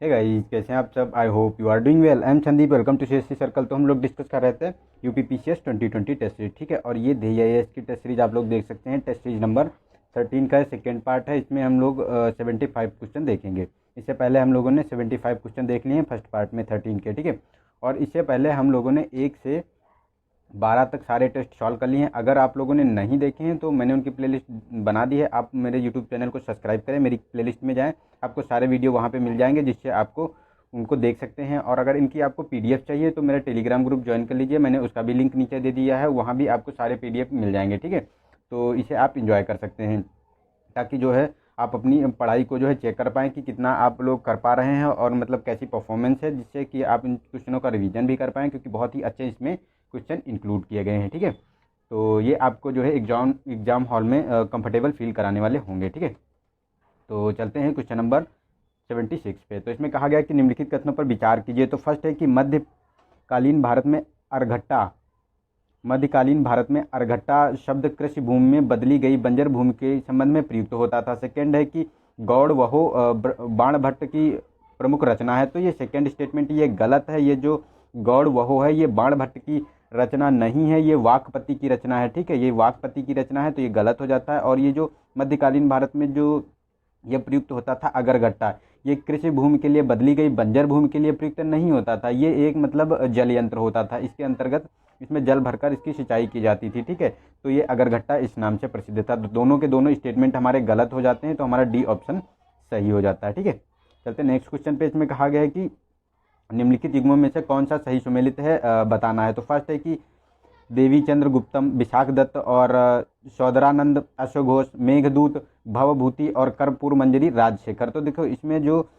Hey guys, कैसे हैं आप सब। I hope you are doing well. I am Sandeep, welcome to CSC circle. तो हम लोग डिस्कस कर रहे थे यूपीपीसीएस 2020 टेस्ट सीरीज, ठीक है। और ये DIAS की टेस्ट सीरीज आप लोग देख सकते हैं। टेस्ट सीरीज नंबर 13 का सेकेंड पार्ट है। इसमें हम लोग 75 क्वेश्चन देखेंगे। इससे पहले हम लोगों ने 75 क्वेश्चन देख लिए हैं फर्स्ट पार्ट में 13 के, ठीक है। और इससे पहले हम लोगों ने 1 से 12 तक सारे टेस्ट सॉल्व कर लिए हैं। अगर आप लोगों ने नहीं देखे हैं तो मैंने उनकी प्लेलिस्ट बना दी है। आप मेरे यूट्यूब चैनल को सब्सक्राइब करें, मेरी प्लेलिस्ट में जाएं, आपको सारे वीडियो वहाँ पे मिल जाएंगे, जिससे आपको उनको देख सकते हैं। और अगर इनकी आपको PDF चाहिए तो मेरा टेलीग्राम ग्रुप ज्वाइन कर लीजिए, मैंने उसका भी लिंक नीचे दे दिया है, वहाँ भी आपको सारे PDF मिल जाएंगे, ठीक है। तो इसे आप इंजॉय कर सकते हैं, ताकि जो है आप अपनी पढ़ाई को जो है चेक कर पाएँ कि कितना आप लोग कर पा रहे हैं और मतलब कैसी परफॉर्मेंस है, जिससे कि आप इन क्वेश्चनों का रिवीजन भी कर पाएँ, क्योंकि बहुत ही अच्छे इसमें क्वेश्चन इंक्लूड किए गए हैं, ठीक है। तो ये आपको जो है एग्ज़ाम हॉल में कंफर्टेबल फील कराने वाले होंगे, ठीक है। तो चलते हैं क्वेश्चन नंबर 76 पे। तो इसमें कहा गया कि निम्नलिखित कथनों पर विचार कीजिए। तो फर्स्ट है कि मध्यकालीन भारत में अर्घट्टा शब्द कृषि भूमि में बदली गई बंजर भूमि के संबंध में प्रयुक्त होता था। सेकेंड है कि गौड़ वहो बाणभट्ट की प्रमुख रचना है। तो ये सेकेंड स्टेटमेंट ये गलत है। ये जो गौड़ वहो है ये बाणभट्ट की रचना नहीं है, ये वाकपति की रचना है, ठीक है। ये वाकपति की रचना है, तो ये गलत हो जाता है। और ये जो मध्यकालीन भारत में जो ये प्रयुक्त होता था अगरगट्टा, ये कृषि भूमि के लिए बदली गई बंजर भूमि के लिए प्रयुक्त नहीं होता था। ये एक मतलब जल यंत्र होता था, इसके अंतर्गत इसमें जल भरकर इसकी सिंचाई की जाती थी, ठीक है। तो ये अगरगट्टा इस नाम से प्रसिद्ध था। तो दोनों के दोनों स्टेटमेंट हमारे गलत हो जाते हैं, तो हमारा डी ऑप्शन सही हो जाता है, ठीक है। चलते नेक्स्ट क्वेश्चन पे। इसमें कहा गया है कि निम्नलिखित युग्मों में से कौन सा सही सुमेलित है, बताना है। तो फर्स्ट है कि देवी चंद्र गुप्तम, विशाख दत्त और सौदरानंद, अश्वघोष, मेघदूत, भवभूति और कर्पूर मंजरी राजशेखर। तो देखो इसमें जो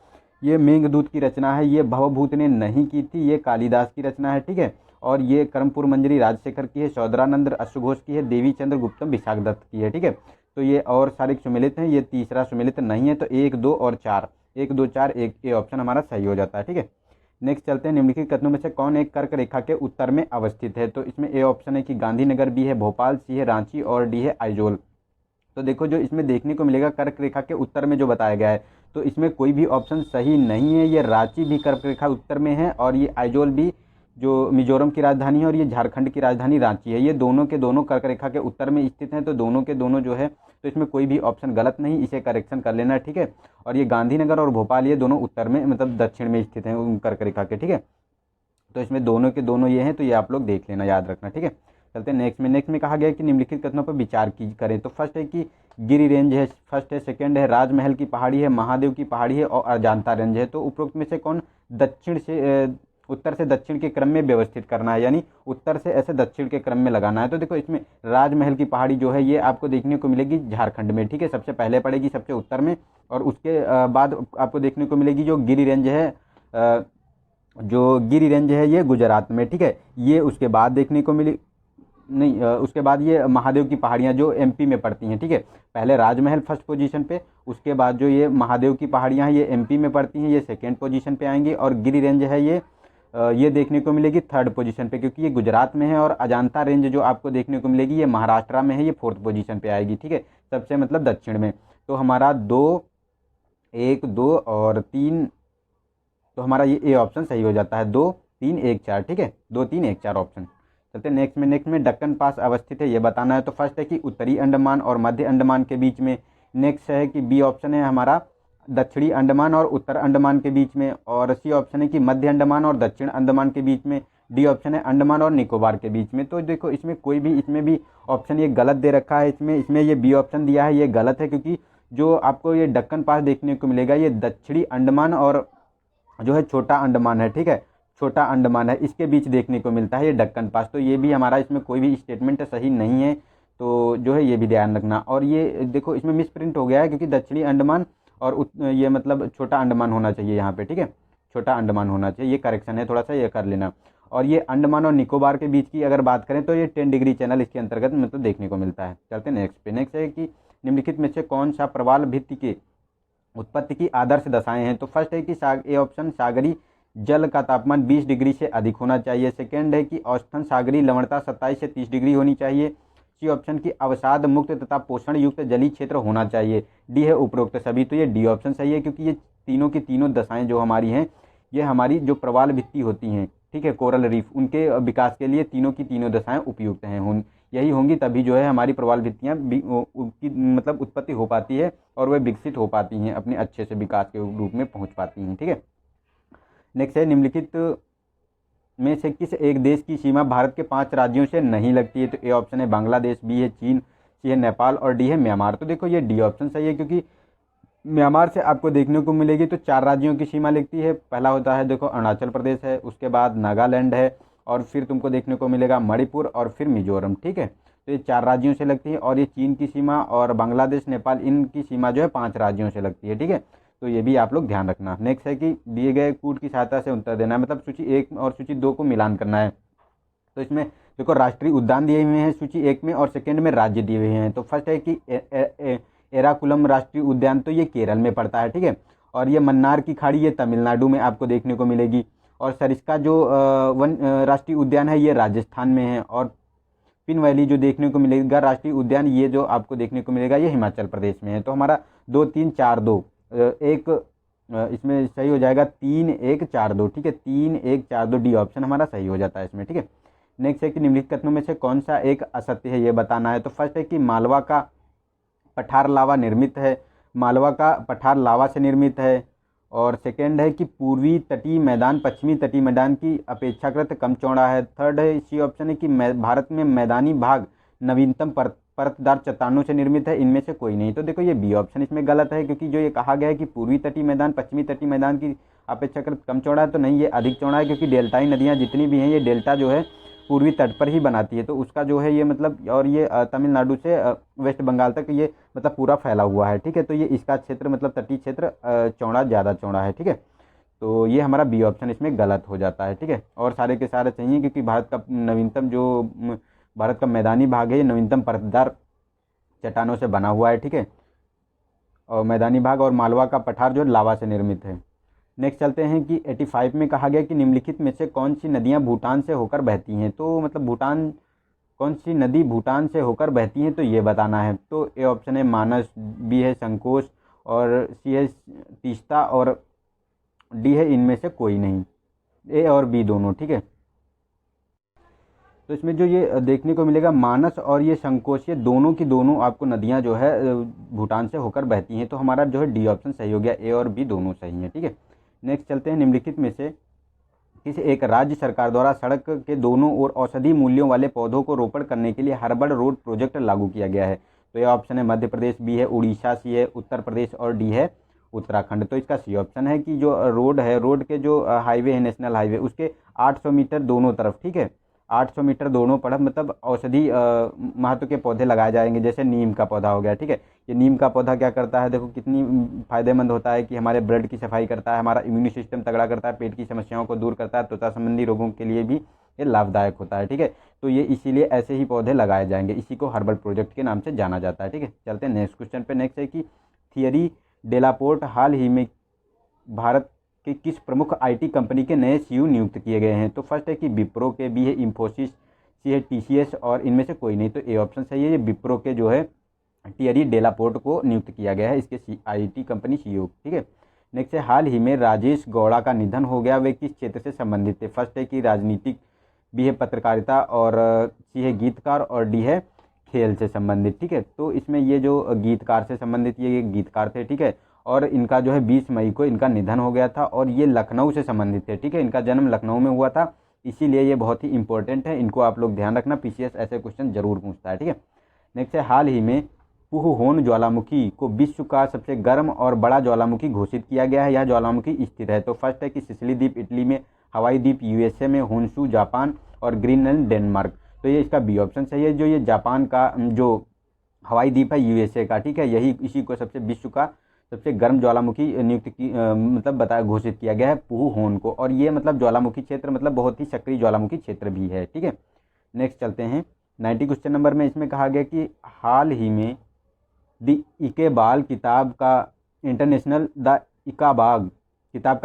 ये मेघदूत की रचना है ये भवभूत ने नहीं की थी, ये कालिदास की रचना है, ठीक है। और ये कर्पूर मंजरी राजशेखर की है, सौदरानंद अश्वघोष की है, देवी चंद्र गुप्तम विशाख दत्त की है, ठीक है। तो ये और सारे सुमेलित हैं, ये तीसरा सुमेलित नहीं है। तो 1, 2 और 4, 1, 2, 4, 1 ये ऑप्शन हमारा सही हो जाता है, ठीक है। नेक्स्ट चलते हैं। निम्नलिखित कथनों में से कौन एक कर्क रेखा के उत्तर में अवस्थित है। तो इसमें ए ऑप्शन है कि गांधीनगर, बी है भोपाल, सी है रांची और डी है आइजोल। तो देखो जो इसमें देखने को मिलेगा कर्क रेखा के उत्तर में जो बताया गया है, तो इसमें कोई भी ऑप्शन सही नहीं है। ये रांची भी कर्क रेखा उत्तर में है और ये आइजोल भी जो मिजोरम की राजधानी है और ये झारखंड की राजधानी रांची है, ये दोनों के दोनों कर्क रेखा के उत्तर में स्थित हैं। तो दोनों के दोनों जो है, तो इसमें कोई भी ऑप्शन गलत नहीं, इसे करेक्शन कर लेना, ठीक है। और ये गांधीनगर और भोपाल ये दोनों उत्तर में मतलब दक्षिण में स्थित हैं उन कर्क रेखा के, ठीक है। तो इसमें दोनों के दोनों ये हैं, तो ये आप लोग देख लेना, याद रखना, ठीक है। चलते हैं नेक्स्ट में कहा गया है कि निम्नलिखित कथनों पर विचार करें। तो फर्स्ट है कि गिरी रेंज है, फर्स्ट है। सेकंड है राजमहल की पहाड़ी है, महादेव की पहाड़ी है और अजांता रेंज है। तो उपरोक्त में से कौन उत्तर से दक्षिण के क्रम में व्यवस्थित करना है, यानी उत्तर से ऐसे दक्षिण के क्रम में लगाना है। तो देखो इसमें राजमहल की पहाड़ी जो है ये आपको देखने को मिलेगी झारखंड में, ठीक है, सबसे पहले पड़ेगी सबसे उत्तर में। और उसके बाद आपको देखने को मिलेगी जो गिरी रेंज है ये गुजरात में, ठीक है। ये उसके बाद देखने को मिली नहीं, उसके बाद ये महादेव की पहाड़ियाँ जो MP में पड़ती हैं, ठीक है। पहले राजमहल फर्स्ट पोजीशन पे, उसके बाद जो ये महादेव की पहाड़ियाँ हैं ये MP में पड़ती हैं, ये सेकेंड पोजीशन पे आएंगी। और गिरी रेंज है ये देखने को मिलेगी थर्ड पोजीशन पे, क्योंकि ये गुजरात में है। और अजांता रेंज जो आपको देखने को मिलेगी ये महाराष्ट्र में है, ये फोर्थ पोजीशन पे आएगी, ठीक है, सबसे मतलब दक्षिण में। तो हमारा 2, 1, 2 और 3, तो हमारा ये ए ऑप्शन सही हो जाता है, 2, 3, 1, 4, ठीक है, 2, 3, 1, 4 ऑप्शन। चलते नेक्स्ट में दक्कन पास अवस्थित है, ये बताना है। तो फर्स्ट है कि उत्तरी अंडमान और मध्य अंडमान के बीच में। नेक्स्ट है कि बी ऑप्शन है हमारा दक्षिणी अंडमान और उत्तर अंडमान के बीच में। और सी ऑप्शन है कि मध्य अंडमान और दक्षिण अंडमान के बीच में। डी ऑप्शन है अंडमान और निकोबार के बीच में। तो देखो इसमें कोई भी इसमें भी ऑप्शन ये गलत दे रखा है। इसमें ये बी ऑप्शन दिया है, ये गलत है, क्योंकि जो आपको ये दक्कन पास देखने को मिलेगा ये दक्षिणी अंडमान और जो है छोटा अंडमान है, ठीक है, छोटा अंडमान है, इसके बीच देखने को मिलता है ये दक्कन पास। तो ये भी हमारा इसमें कोई भी स्टेटमेंट सही नहीं है, तो जो है ये भी ध्यान रखना। और ये देखो इसमें मिस प्रिंट हो गया है, क्योंकि दक्षिणी अंडमान और ये मतलब छोटा अंडमान होना चाहिए यहाँ पे, ठीक है, छोटा अंडमान होना चाहिए, ये करेक्शन है, थोड़ा सा ये कर लेना। और ये अंडमान और निकोबार के बीच की अगर बात करें तो ये 10 डिग्री चैनल इसके अंतर्गत मतलब देखने को मिलता है। चलते हैं नेक्स्ट पे। नेक्स्ट है कि निम्नलिखित में से कौन सा प्रवाल भित्ति के उत्पत्ति की आदर्श दशाएं हैं। तो फर्स्ट है कि ए ऑप्शन सागरी जल का तापमान 20 डिग्री से अधिक होना चाहिए। सेकेंड है कि औसतन सागरी लवणता 27 से 30 डिग्री होनी चाहिए। सी ऑप्शन की अवसाद मुक्त तथा पोषण युक्त जलीय क्षेत्र होना चाहिए, डी है उपरोक्त सभी। तो ये डी ऑप्शन सही है, क्योंकि ये तीनों की तीनों दशाएं जो हमारी हैं, ये हमारी जो प्रवाल भित्ति होती हैं, ठीक है, कोरल रीफ, उनके विकास के लिए तीनों की तीनों दशाएं उपयुक्त हैं, यही होंगी तभी जो है हमारी प्रवाल भित्तियाँ की मतलब उत्पत्ति हो पाती है और वह विकसित हो पाती हैं, अपने अच्छे से विकास के रूप में पहुंच पाती हैं, ठीक है। नेक्स्ट है, निम्नलिखित में से किस एक देश की सीमा भारत के 5 राज्यों से नहीं लगती है? तो ए ऑप्शन है बांग्लादेश, बी है चीन, सी है नेपाल और डी है म्यांमार। तो देखो ये डी ऑप्शन सही है, क्योंकि म्यांमार से आपको देखने को मिलेगी तो 4 राज्यों की सीमा लगती है। पहला होता है देखो अरुणाचल प्रदेश है, उसके बाद नागालैंड है, और फिर तुमको देखने को मिलेगा मणिपुर और फिर मिजोरम, ठीक है। तो ये 4 राज्यों से लगती है, और ये चीन की सीमा और बांग्लादेश, नेपाल, इनकी सीमा जो है 5 राज्यों से लगती है, ठीक है। तो ये भी आप लोग ध्यान रखना। नेक्स्ट है कि दिए गए कूट की सहायता से उत्तर देना है, मतलब सूची 1 और सूची 2 को मिलान करना है। तो इसमें देखो राष्ट्रीय उद्यान दिए हुए हैं सूची 1 में, और सेकंड में राज्य दिए हुए हैं। तो फर्स्ट है कि एराकुलम राष्ट्रीय उद्यान, तो ये केरल में पड़ता है, ठीक है। और ये मन्नार की खाड़ी, ये तमिलनाडु में आपको देखने को मिलेगी। और सरिस्का जो वन राष्ट्रीय उद्यान है, ये राजस्थान में है। और पिन वैली जो देखने को मिलेगा राष्ट्रीय उद्यान, ये जो आपको देखने को मिलेगा, ये हिमाचल प्रदेश में है। तो हमारा 2 3 4 2 एक इसमें सही हो जाएगा 3 1 4 2, ठीक है। 3 1 4 2 डी ऑप्शन हमारा सही हो जाता है इसमें, ठीक है। नेक्स्ट है कि निम्नलिखित कथनों में से कौन सा एक असत्य है, ये बताना है। तो फर्स्ट है कि मालवा का पठार लावा निर्मित है, मालवा का पठार लावा से निर्मित है। और सेकेंड है कि पूर्वी तटीय मैदान पश्चिमी तटीय मैदान की अपेक्षाकृत कम चौड़ा है। थर्ड है, इसी ऑप्शन है कि भारत में मैदानी भाग नवीनतम परतदार चट्टानों से निर्मित है, इनमें से कोई नहीं। तो देखो ये बी ऑप्शन इसमें गलत है, क्योंकि जो ये कहा गया है कि पूर्वी तटीय मैदान पश्चिमी तटीय मैदान की अपेक्षाकृत कम चौड़ा है, तो नहीं, ये अधिक चौड़ा है, क्योंकि डेल्टाई नदियाँ जितनी भी हैं, ये डेल्टा जो है पूर्वी तट पर ही बनाती है। तो उसका जो है ये मतलब, और ये तमिलनाडु से वेस्ट बंगाल तक ये मतलब पूरा फैला हुआ है, ठीक है। तो ये इसका क्षेत्र मतलब तटीय क्षेत्र चौड़ा, ज़्यादा चौड़ा है, ठीक है। तो ये हमारा बी ऑप्शन इसमें गलत हो जाता है, ठीक है। और सारे के सारे चाहिए, क्योंकि भारत का नवीनतम जो भारत का मैदानी भाग है, ये नवीनतम परतदार चट्टानों से बना हुआ है, ठीक है। और मैदानी भाग और मालवा का पठार जो लावा से निर्मित है। नेक्स्ट चलते हैं कि 85 में कहा गया कि निम्नलिखित में से कौन सी नदियां भूटान से होकर बहती हैं। तो मतलब भूटान, कौन सी नदी भूटान से होकर बहती हैं, तो ये बताना है। तो ए ऑप्शन है मानस, बी है संकोश, और सी है तीस्ता, और डी है इनमें से कोई नहीं, ए और बी दोनों, ठीक है। तो इसमें जो ये देखने को मिलेगा मानस और ये संकोश, ये दोनों की दोनों आपको नदियां जो है भूटान से होकर बहती हैं। तो हमारा जो है डी ऑप्शन सही हो गया, ए और बी दोनों सही हैं, ठीक है। नेक्स्ट चलते हैं, निम्नलिखित में से किसी एक राज्य सरकार द्वारा सड़क के दोनों ओर औषधि मूल्यों वाले पौधों को रोपण करने के लिए हर्बल रोड प्रोजेक्ट लागू किया गया है। तो ये ऑप्शन है मध्य प्रदेश, बी है उड़ीसा, सी है उत्तर प्रदेश, और डी है उत्तराखंड। तो इसका सी ऑप्शन है कि जो रोड है, रोड के जो हाईवे है, नेशनल हाईवे, उसके 800 मीटर दोनों तरफ, ठीक है, 800 मीटर दोनों तरफ मतलब औषधि महत्व के पौधे लगाए जाएंगे। जैसे नीम का पौधा हो गया, ठीक है। ये नीम का पौधा क्या करता है, देखो कितनी फायदेमंद होता है कि हमारे ब्लड की सफाई करता है, हमारा इम्यून सिस्टम तगड़ा करता है, पेट की समस्याओं को दूर करता है, त्वचा संबंधी रोगों के लिए भी ये लाभदायक होता है, ठीक है। तो ये इसीलिए ऐसे ही पौधे लगाए जाएंगे, इसी को हर्बल प्रोजेक्ट के नाम से जाना जाता है, ठीक है। चलते हैं नेक्स्ट क्वेश्चन पे। नेक्स्ट है कि थियरी डेलापोर्ट हाल ही में भारत कि किस प्रमुख आईटी कंपनी के नए सीईओ नियुक्त किए गए हैं। तो फर्स्ट है कि विप्रो के, बी है इंफोसिस, सी है टीसीएस, और इनमें से कोई नहीं। तो ए ऑप्शन सही है, ये विप्रो के जो है थियरी डेलापोर्ट को नियुक्त किया गया है, इसके आईटी कंपनी सीईओ, ठीक है। नेक्स्ट है, हाल ही में राजेश गौड़ा का निधन हो गया, वे किस क्षेत्र से संबंधित थे। फर्स्ट है कि राजनीतिक, बी है पत्रकारिता, और सी है गीतकार, और डी है खेल से संबंधित, ठीक है। तो इसमें ये जो गीतकार से संबंधित, ये गीतकार थे, ठीक है। और इनका जो है 20 मई को इनका निधन हो गया था, और ये लखनऊ से संबंधित थे, ठीक है। इनका जन्म लखनऊ में हुआ था, इसीलिए ये बहुत ही इंपॉर्टेंट है, इनको आप लोग ध्यान रखना, पीसीएस ऐसे क्वेश्चन जरूर पूछता है, ठीक है। नेक्स्ट है, हाल ही में पुहहोन ज्वालामुखी को विश्व का सबसे गर्म और बड़ा ज्वालामुखी घोषित किया गया है। यह ज्वालामुखी स्थित है। तो फर्स्ट है कि सिसिली द्वीप इटली में, हवाई द्वीप यूएसए में, होन्शु जापान, और ग्रीनलैंड डेनमार्क। तो ये इसका बी ऑप्शन सही है, जो ये जापान का जो हवाई द्वीप है यूएसए का, ठीक है, यही इसी को सबसे विश्व का सबसे गर्म ज्वालामुखी नियुक्त की मतलब बताया घोषित किया गया है पुहहोन को। और ये मतलब ज्वालामुखी क्षेत्र मतलब बहुत ही सक्रिय ज्वालामुखी क्षेत्र भी है, ठीक है। नेक्स्ट चलते हैं 90 क्वेश्चन नंबर में। इसमें कहा गया कि हाल ही में द इकेबाल किताब का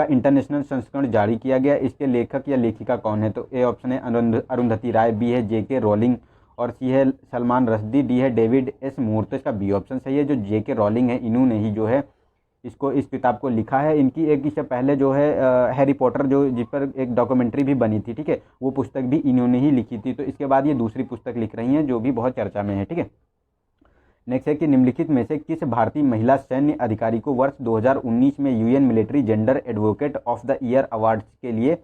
इंटरनेशनल संस्करण जारी किया गया, इसके लेखक या लेखिका कौन है। तो ए ऑप्शन है अरुंधति राय, बी है जेके रोलिंग, और सी है सलमान रश्दी, डी है डेविड एस मूर। तो इसका बी ऑप्शन सही है। जो जेके रॉलिंग है इन्होंने ही जो है इस किताब को लिखा है। इनकी एक इससे पहले जो है हैरी पॉटर जो जिस पर एक डॉक्यूमेंट्री भी बनी थी, ठीक है, वो पुस्तक भी इन्होंने ही लिखी थी। तो इसके बाद ये दूसरी पुस्तक लिख रही हैं जो भी बहुत चर्चा में है, ठीक है। नेक्स्ट है कि निम्नलिखित में से किस भारतीय महिला सैन्य अधिकारी को वर्ष 2019 में UN military gender advocate of the year award के लिए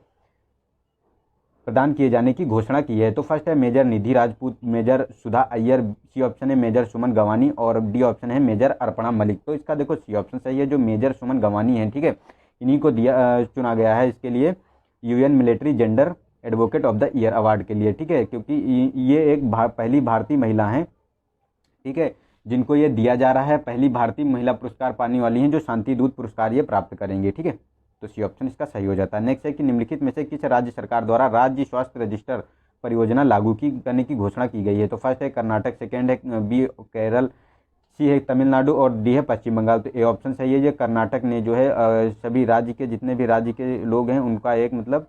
प्रदान किए जाने की घोषणा की है। तो फर्स्ट है मेजर निधि राजपूत, मेजर सुधा अय्यर, सी ऑप्शन है मेजर सुमन गवानी और डी ऑप्शन है मेजर अर्पणा मलिक। तो इसका देखो सी ऑप्शन सही है। जो मेजर सुमन गवानी है, ठीक है, इन्हीं को चुना गया है इसके लिए UN military gender advocate of the year award के लिए, ठीक है, क्योंकि ये एक पहली भारतीय महिला हैं, ठीक है, जिनको ये दिया जा रहा है। पहली भारतीय महिला पुरस्कार पाने वाली हैं जो शांति दूत पुरस्कार ये प्राप्त करेंगे, ठीक है। तो सी ऑप्शन इसका सही हो जाता है। नेक्स्ट है कि निम्नलिखित में से किस राज्य सरकार द्वारा राज्य स्वास्थ्य रजिस्टर परियोजना लागू करने की घोषणा की गई है। तो फर्स्ट है कर्नाटक, सेकेंड है बी केरल, सी है तमिलनाडु और डी है पश्चिम बंगाल। तो ए ऑप्शन सही है। ये कर्नाटक ने जो है सभी राज्य के जितने भी राज्य के लोग हैं उनका एक मतलब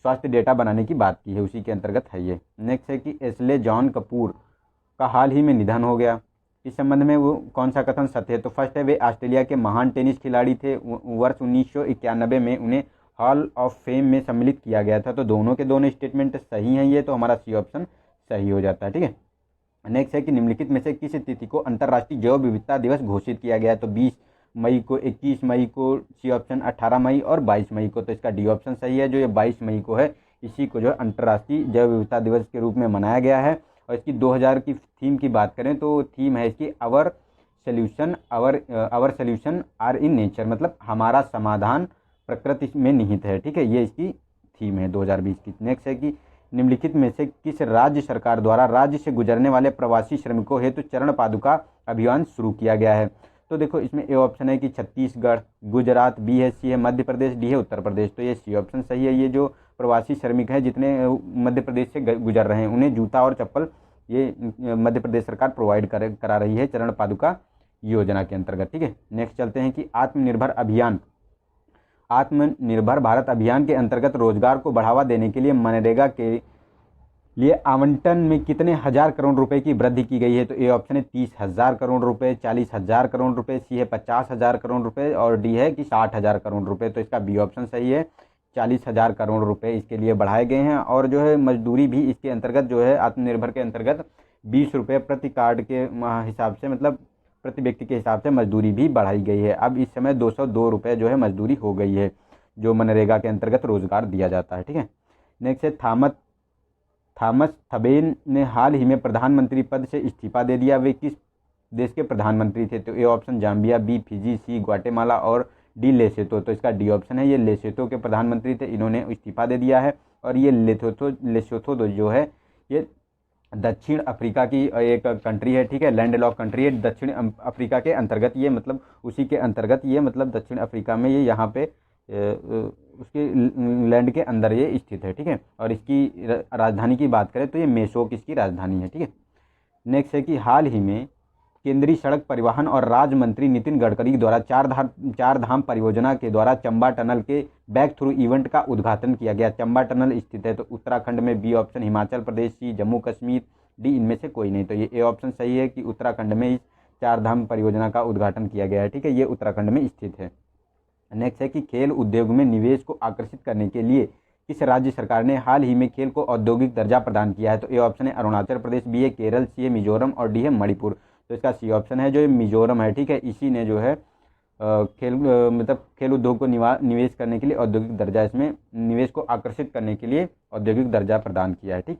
स्वास्थ्य डेटा बनाने की बात की है, उसी के अंतर्गत है ये। नेक्स्ट है कि एस्ले जॉन कपूर का हाल ही में निधन हो गया। इस संबंध में वो कौन सा कथन सत्य है। तो फर्स्ट है वे ऑस्ट्रेलिया के महान टेनिस खिलाड़ी थे। वर्ष 1991 में उन्हें हॉल ऑफ फेम में सम्मिलित किया गया था। तो दोनों के दोनों स्टेटमेंट सही हैं ये, तो हमारा सी ऑप्शन सही हो जाता है, ठीक है। नेक्स्ट है कि निम्नलिखित में से किस तिथि को अंतर्राष्ट्रीय जैव विविधता दिवस घोषित किया गया है। तो 20 मई को, 21 मई को, सी ऑप्शन 18 मई और 22 मई को। तो इसका डी ऑप्शन सही है। जो ये 22 मई को है इसी को जो है अंतर्राष्ट्रीय जैव विविधता दिवस के रूप में मनाया गया है। और इसकी 2000 की थीम की बात करें तो थीम है इसकी our solution are in nature, मतलब हमारा समाधान प्रकृति में निहित है, ठीक है, ये इसकी थीम है 2020 की। नेक्स्ट है कि निम्नलिखित में से किस राज्य सरकार द्वारा राज्य से गुजरने वाले प्रवासी श्रमिकों हेतु चरण पादुका अभियान शुरू किया गया है। तो देखो इसमें ए ऑप्शन है कि छत्तीसगढ़, गुजरात, बी है सी है मध्य प्रदेश, डी है उत्तर प्रदेश। तो ये सी ऑप्शन सही है। ये जो प्रवासी श्रमिक हैं जितने मध्य प्रदेश से गुजर रहे हैं उन्हें जूता और चप्पल ये मध्य प्रदेश सरकार प्रोवाइड करा रही है चरण पादुका योजना के अंतर्गत, ठीक है। नेक्स्ट चलते हैं कि आत्मनिर्भर भारत अभियान के अंतर्गत रोजगार को बढ़ावा देने के लिए मनरेगा के लिए आवंटन में कितने हजार करोड़ रुपए की वृद्धि की गई है। तो ए ऑप्शन है 30,000 करोड़ रुपए, 40,000 करोड़ रुपए, सी है 50,000 करोड़ रुपए और डी है कि 60,000 करोड़ रुपए। तो इसका बी ऑप्शन सही है। 40,000 करोड़ रुपए इसके लिए बढ़ाए गए हैं। और जो है मजदूरी भी इसके अंतर्गत जो है आत्मनिर्भर के अंतर्गत 20 रुपये प्रति कार्ड के हिसाब से, मतलब प्रति व्यक्ति के हिसाब से मजदूरी भी बढ़ाई गई है। अब इस समय 202 रुपये जो है मजदूरी हो गई है जो मनरेगा के अंतर्गत रोजगार दिया जाता है, ठीक है। नेक्स्ट है थॉमस थबेन ने हाल ही में प्रधानमंत्री पद से इस्तीफा दे दिया। वे किस देश के प्रधानमंत्री थे। तो A option Zambia, B Fiji, C Guatemala और डी लेसोथो। तो इसका डी ऑप्शन है। ये लेसोथो के प्रधानमंत्री थे, इन्होंने इस्तीफा दे दिया है। और ये लेसोथो जो है ये दक्षिण अफ्रीका की एक कंट्री है, ठीक है, लैंडलॉक कंट्री है दक्षिण अफ्रीका के अंतर्गत। ये मतलब उसी के अंतर्गत ये मतलब दक्षिण अफ्रीका में ये यहाँ पे उसके लैंड के अंदर ये स्थित है, ठीक है। और इसकी राजधानी की बात करें तो ये मेसोक इसकी राजधानी है, ठीक है। नेक्स्ट है कि हाल ही में केंद्रीय सड़क परिवहन और राज्य मंत्री नितिन गडकरी द्वारा चार धाम परियोजना के द्वारा चंबा टनल के बैक थ्रू इवेंट का उद्घाटन किया गया। चंबा टनल स्थित है तो उत्तराखंड में, बी ऑप्शन हिमाचल प्रदेश, सी जम्मू कश्मीर, डी इनमें से कोई नहीं। तो ये ए ऑप्शन सही है कि उत्तराखंड में इस चार धाम परियोजना का उद्घाटन किया गया है, ठीक है, ये उत्तराखंड में स्थित है। नेक्स्ट है कि खेल उद्योग में निवेश को आकर्षित करने के लिए किस राज्य सरकार ने हाल ही में खेल को औद्योगिक दर्जा प्रदान किया है। तो ए ऑप्शन है अरुणाचल प्रदेश, बी है केरल, सी है मिजोरम और डी है मणिपुर। तो इसका सी ऑप्शन है जो मिजोरम है, ठीक है, इसी ने जो है खेल उद्योग को निवेश करने के लिए औद्योगिक दर्जा, इसमें निवेश को आकर्षित करने के लिए औद्योगिक दर्जा प्रदान किया है, ठीक।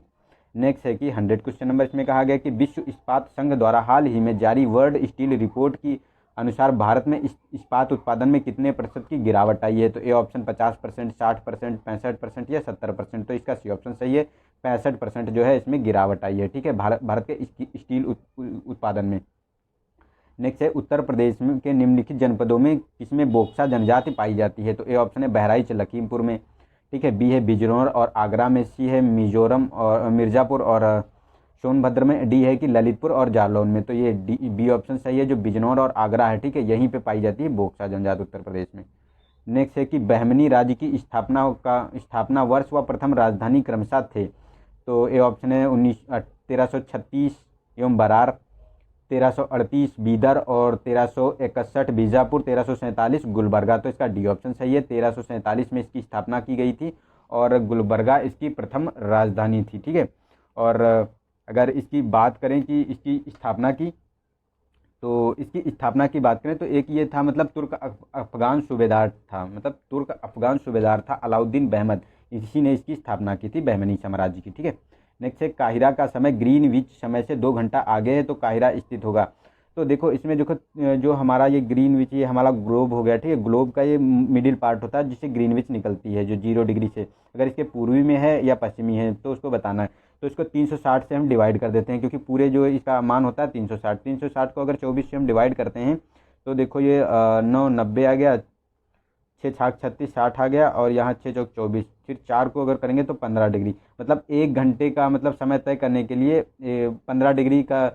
नेक्स्ट है कि 100 क्वेश्चन नंबर इसमें कहा गया कि विश्व इस्पात संघ द्वारा हाल ही में जारी वर्ल्ड स्टील रिपोर्ट की अनुसार भारत में इस्पात उत्पादन में कितने प्रतिशत की गिरावट आई है। तो ए ऑप्शन 50%, 60%, 65% या 70%। तो इसका सी ऑप्शन सही है, 65% जो है इसमें गिरावट आई है, ठीक है, भारत के स्टील उत्पादन में। नेक्स्ट है उत्तर प्रदेश के निम्नलिखित जनपदों में किसमें बोक्सा जनजाति पाई जाती है। तो ए ऑप्शन है बहराइच लखीमपुर में, ठीक है, बी है बिजनौर और आगरा में, सी है मिजोरम और मिर्ज़ापुर और सोनभद्र में, डी है कि ललितपुर और जालौन में। तो ये बी ऑप्शन सही है, जो बिजनौर और आगरा है, ठीक है, यहीं पे पाई जाती है बोक्सा जनजाति उत्तर प्रदेश में। नेक्स्ट है कि बहमनी राज्य की स्थापना वर्ष व प्रथम राजधानी क्रमशः थे। तो ए ऑप्शन है 1336 एवं बरार, 1338 बीदर और 1361 बीजापुर, 1347 गुलबर्गा। तो इसका डी ऑप्शन सही है। 1347 में इसकी स्थापना की गई थी और गुलबर्गा इसकी प्रथम राजधानी थी। ठीक है, और अगर इसकी बात करें कि इसकी स्थापना की, तो इसकी स्थापना की बात करें तो एक ये था, मतलब तुर्क अफगान सूबेदार था, मतलब तुर्क अफगान सूबेदार था अलाउद्दीन बहमद, इसी ने इसकी स्थापना की थी बहमनी साम्राज्य की। ठीक है, नेक्स्ट है काहिरा का समय ग्रीनविच समय से 2 घंटा आगे है, तो काहिरा स्थित होगा। तो देखो इसमें देखो जो हमारा ये ग्रीनविच, ये हमारा ग्लोब हो गया। ठीक है, ग्लोब का ये मिडिल पार्ट होता है जिससे ग्रीनविच निकलती है, जो 0 डिग्री से, अगर इसके पूर्वी में है या पश्चिमी है तो उसको बताना है। तो इसको 360 से हम डिवाइड कर देते हैं, क्योंकि पूरे जो इसका मान होता है 360 को अगर 24 से हम डिवाइड करते हैं तो देखो ये 9 90 आ गया, 6 छाक 36 60 आ गया, और यहाँ 6 चौक 24, फिर 4 को अगर करेंगे तो 15 डिग्री। मतलब 1 घंटे का मतलब समय तय करने के लिए 15 डिग्री का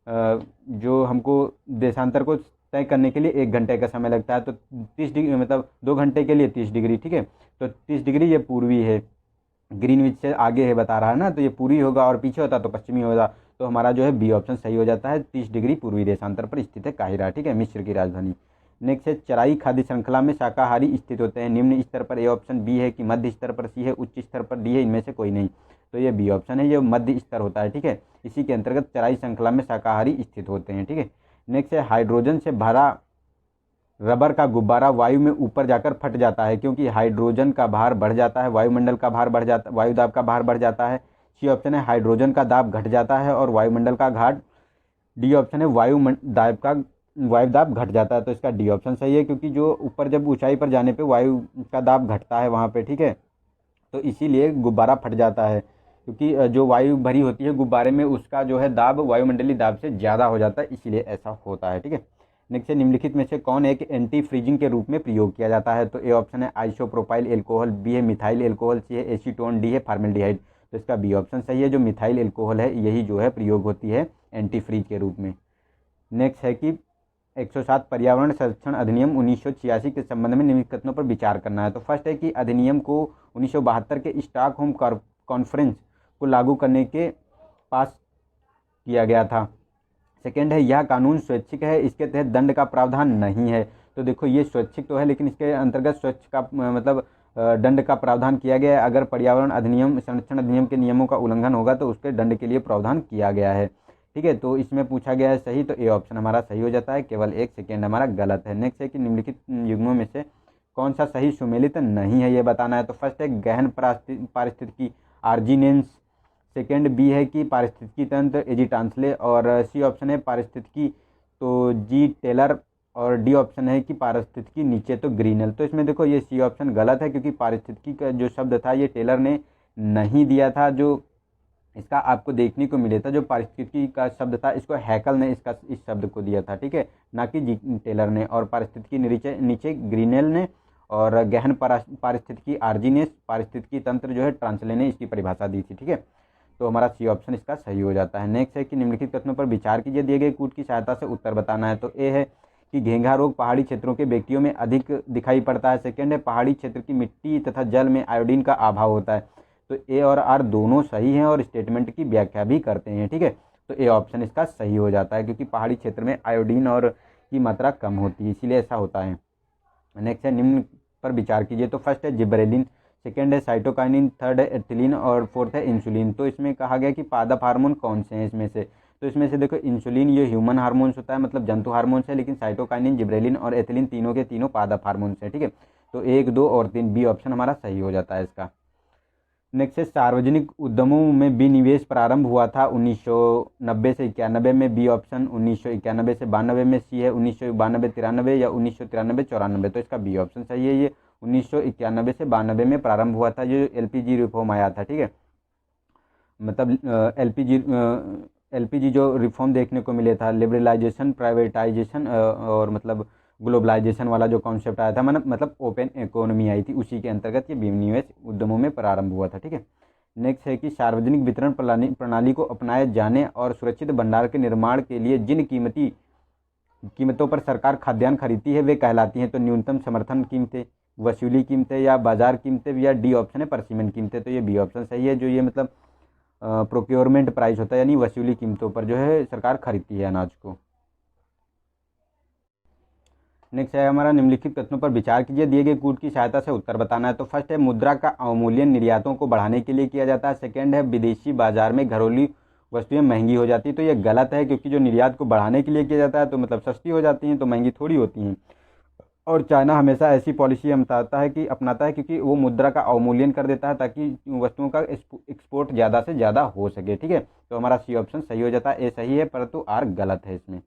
जो हमको देशांतर को तय करने के लिए 1 घंटे का समय लगता है। तो 30 डिग्री मतलब 2 घंटे के लिए 30 डिग्री। ठीक है, तो 30 डिग्री ये पूर्वी है, ग्रीनविच से आगे है बता रहा है ना, तो ये पूर्वी होगा, और पीछे होता तो पश्चिमी होगा। तो हमारा जो है बी ऑप्शन सही हो जाता है। 30 डिग्री पूर्वी देशांतर पर स्थित है काहिरा। ठीक है, मिस्र की राजधानी। नेक्स्ट है चराई खाद्य श्रृंखला में शाकाहारी स्थित होते हैं निम्न स्तर पर। ए ऑप्शन बी है कि मध्य स्तर पर, सी है उच्च स्तर पर, डी है इनमें से कोई नहीं। तो ये बी ऑप्शन है, ये मध्य स्तर होता है। ठीक है, इसी के अंतर्गत चराई श्रृंखला में शाकाहारी स्थित होते हैं। ठीक है, नेक्स्ट है हाइड्रोजन से भरा रबर का गुब्बारा वायु में ऊपर जाकर फट जाता है, क्योंकि हाइड्रोजन का भार बढ़ जाता है, वायुमंडल का भार बढ़ जाता, वायु दाब का भार बढ़ जाता है। सी ऑप्शन है हाइड्रोजन का दाब घट जाता है और वायुमंडल का घाट। डी ऑप्शन है वायु दाब घट जाता है। तो इसका डी ऑप्शन सही है, क्योंकि जो ऊपर जब ऊंचाई पर जाने पे वायु का दाब घटता है वहाँ पे। ठीक है, तो इसीलिए गुब्बारा फट जाता है, क्योंकि जो वायु भरी होती है गुब्बारे में उसका जो है दाब वायुमंडलीय दाब से ज़्यादा हो जाता है, इसीलिए ऐसा होता है। ठीक है, नेक्स्ट है निम्नलिखित में से कौन एक एंटी फ्रीजिंग के रूप में प्रयोग किया जाता है। तो ए ऑप्शन है आइसोप्रोपाइल एल्कोहल, बी है मिथाइल एल्कोहल, सी है एसीटोन, डी है फार्मेल्डिहाइड। तो इसका बी ऑप्शन सही है, जो मिथाइल एल्कोहल है यही जो है प्रयोग होती है एंटी फ्रीज के रूप में। नेक्स्ट है कि 107 पर्यावरण संरक्षण अधिनियम 1986 के संबंध में निम्नलिखित कथनों पर विचार करना है। तो फर्स्ट है कि अधिनियम को 1972 के स्टॉकहोम कॉन्फ्रेंस को लागू करने के पास किया गया था। सेकेंड है यह कानून स्वैच्छिक है, इसके तहत दंड का प्रावधान नहीं है। तो देखो ये स्वैच्छिक तो है, लेकिन इसके अंतर्गत स्वच्छ का मतलब दंड का प्रावधान किया गया है। अगर पर्यावरण अधिनियम संरक्षण अधिनियम के नियमों का उल्लंघन होगा तो उसके दंड के लिए प्रावधान किया गया है। ठीक है, तो इसमें पूछा गया है सही, तो ए ऑप्शन हमारा सही हो जाता है, केवल 1 सेकेंड हमारा गलत है। नेक्स्ट है कि निम्नलिखित युग्मों में से कौन सा सही सुमेलित नहीं है, ये बताना है। तो फर्स्ट है गहन पारिस्थितिकी आर्जिनेंस, सेकेंड बी है कि पारिस्थितिकी तंत्र एजी टांसले, और सी ऑप्शन है पारिस्थितिकी तो जी टेलर, और डी ऑप्शन है कि पारिस्थितिकी नीचे तो ग्रीनल। तो इसमें देखो ये सी ऑप्शन गलत है, क्योंकि पारिस्थितिकी का जो शब्द था ये टेलर ने नहीं दिया था, जो इसका आपको देखने को मिले था। जो पारिस्थितिकी का शब्द था इसको हैकल ने इस शब्द को दिया था। ठीक है, ना कि जी टेलर ने। और पारिस्थितिकी नीचे ग्रीनेल ने, और गहन पारिस्थितिकी आर्जिनेस, पारिस्थितिकी तंत्र जो है ट्रांसले ने इसकी परिभाषा दी थी। ठीक है, तो हमारा सी ऑप्शन इसका सही हो जाता है। नेक्स्ट है कि निम्नलिखित कथनों पर विचार कीजिए, दिए गए कूट की सहायता से उत्तर बताना है। तो ए है कि घेंघा रोग पहाड़ी क्षेत्रों के व्यक्तियों में अधिक दिखाई पड़ता है। सेकेंड है पहाड़ी क्षेत्र की मिट्टी तथा जल में आयोडीन का अभाव होता है। तो ए और आर दोनों सही हैं और स्टेटमेंट की व्याख्या भी करते हैं। ठीक है, तो ए ऑप्शन इसका सही हो जाता है, क्योंकि पहाड़ी क्षेत्र में आयोडीन और की मात्रा कम होती है, इसीलिए ऐसा होता है। नेक्स्ट है निम्न पर विचार कीजिए। तो फर्स्ट है जिब्रेलिन, सेकेंड है साइटोकाइनिन, थर्ड है एथिलीन और फोर्थ है इंसुलिन। तो इसमें कहा गया कि पादप हार्मोन कौन से हैं इसमें से। तो इसमें से देखो इंसुलिन ये ह्यूमन हार्मोन्स होता है, मतलब जंतु हार्मोन्स है, लेकिन साइटोकाइनिन, जिब्रेलिन और एथिलीन तीनों के तीनों पादप हार्मोन्स हैं। ठीक है, तो 1 2 और 3 बी ऑप्शन हमारा सही हो जाता है इसका। नेक्स्ट है सार्वजनिक उद्यमों में विनिवेश प्रारंभ हुआ था 1990 से 91 में, बी ऑप्शन 1991 से 92 में, सी है 1992 93 या 1993 94। तो इसका बी ऑप्शन सही है, ये 1991 से 92 में प्रारंभ हुआ था, जो एलपीजी रिफॉर्म आया था। ठीक है, मतलब एलपीजी जो रिफॉर्म देखने को मिले था, लिबरलाइजेशन, प्राइवेटाइजेशन और मतलब ग्लोबलाइजेशन वाला जो कॉन्सेप्ट आया था, मतलब ओपन इकोनॉमी आई थी, उसी के अंतर्गत ये विनिवेश उद्यमों में प्रारंभ हुआ था। ठीक है, नेक्स्ट है कि सार्वजनिक वितरण प्रणाली को अपनाए जाने और सुरक्षित भंडार के निर्माण के लिए जिन कीमतों पर सरकार खाद्यान्न खरीदती है वे कहलाती हैं। तो न्यूनतम समर्थन कीमतें, वसूली कीमतें या बाजार कीमतें, या डी ऑप्शन है परसिमन कीमतें। तो ये बी ऑप्शन सही है, जो ये मतलब प्रोक्योरमेंट प्राइस होता है, यानी वसूली कीमतों पर जो है सरकार खरीदती है अनाज को। नेक्स्ट है हमारा, निम्नलिखित कथनों पर विचार कीजिए, दिए गए कूट की सहायता से उत्तर बताना है। तो फर्स्ट है, मुद्रा का अवमूल्यन निर्यातों को बढ़ाने के लिए किया जाता है। सेकंड है, विदेशी बाजार में घरेलू वस्तुएं महंगी हो जाती है। तो ये गलत है, क्योंकि जो निर्यात को बढ़ाने के लिए किया जाता है तो मतलब सस्ती हो जाती हैं, तो महंगी थोड़ी होती हैं। और चाइना हमेशा ऐसी पॉलिसी अपनाता है क्योंकि वो मुद्रा का अवमूल्यन कर देता है ताकि वस्तुओं का एक्सपोर्ट ज़्यादा से ज़्यादा हो सके। ठीक है, तो हमारा सी ऑप्शन सही हो जाता है, ए सही है, परंतु आर गलत है इसमें।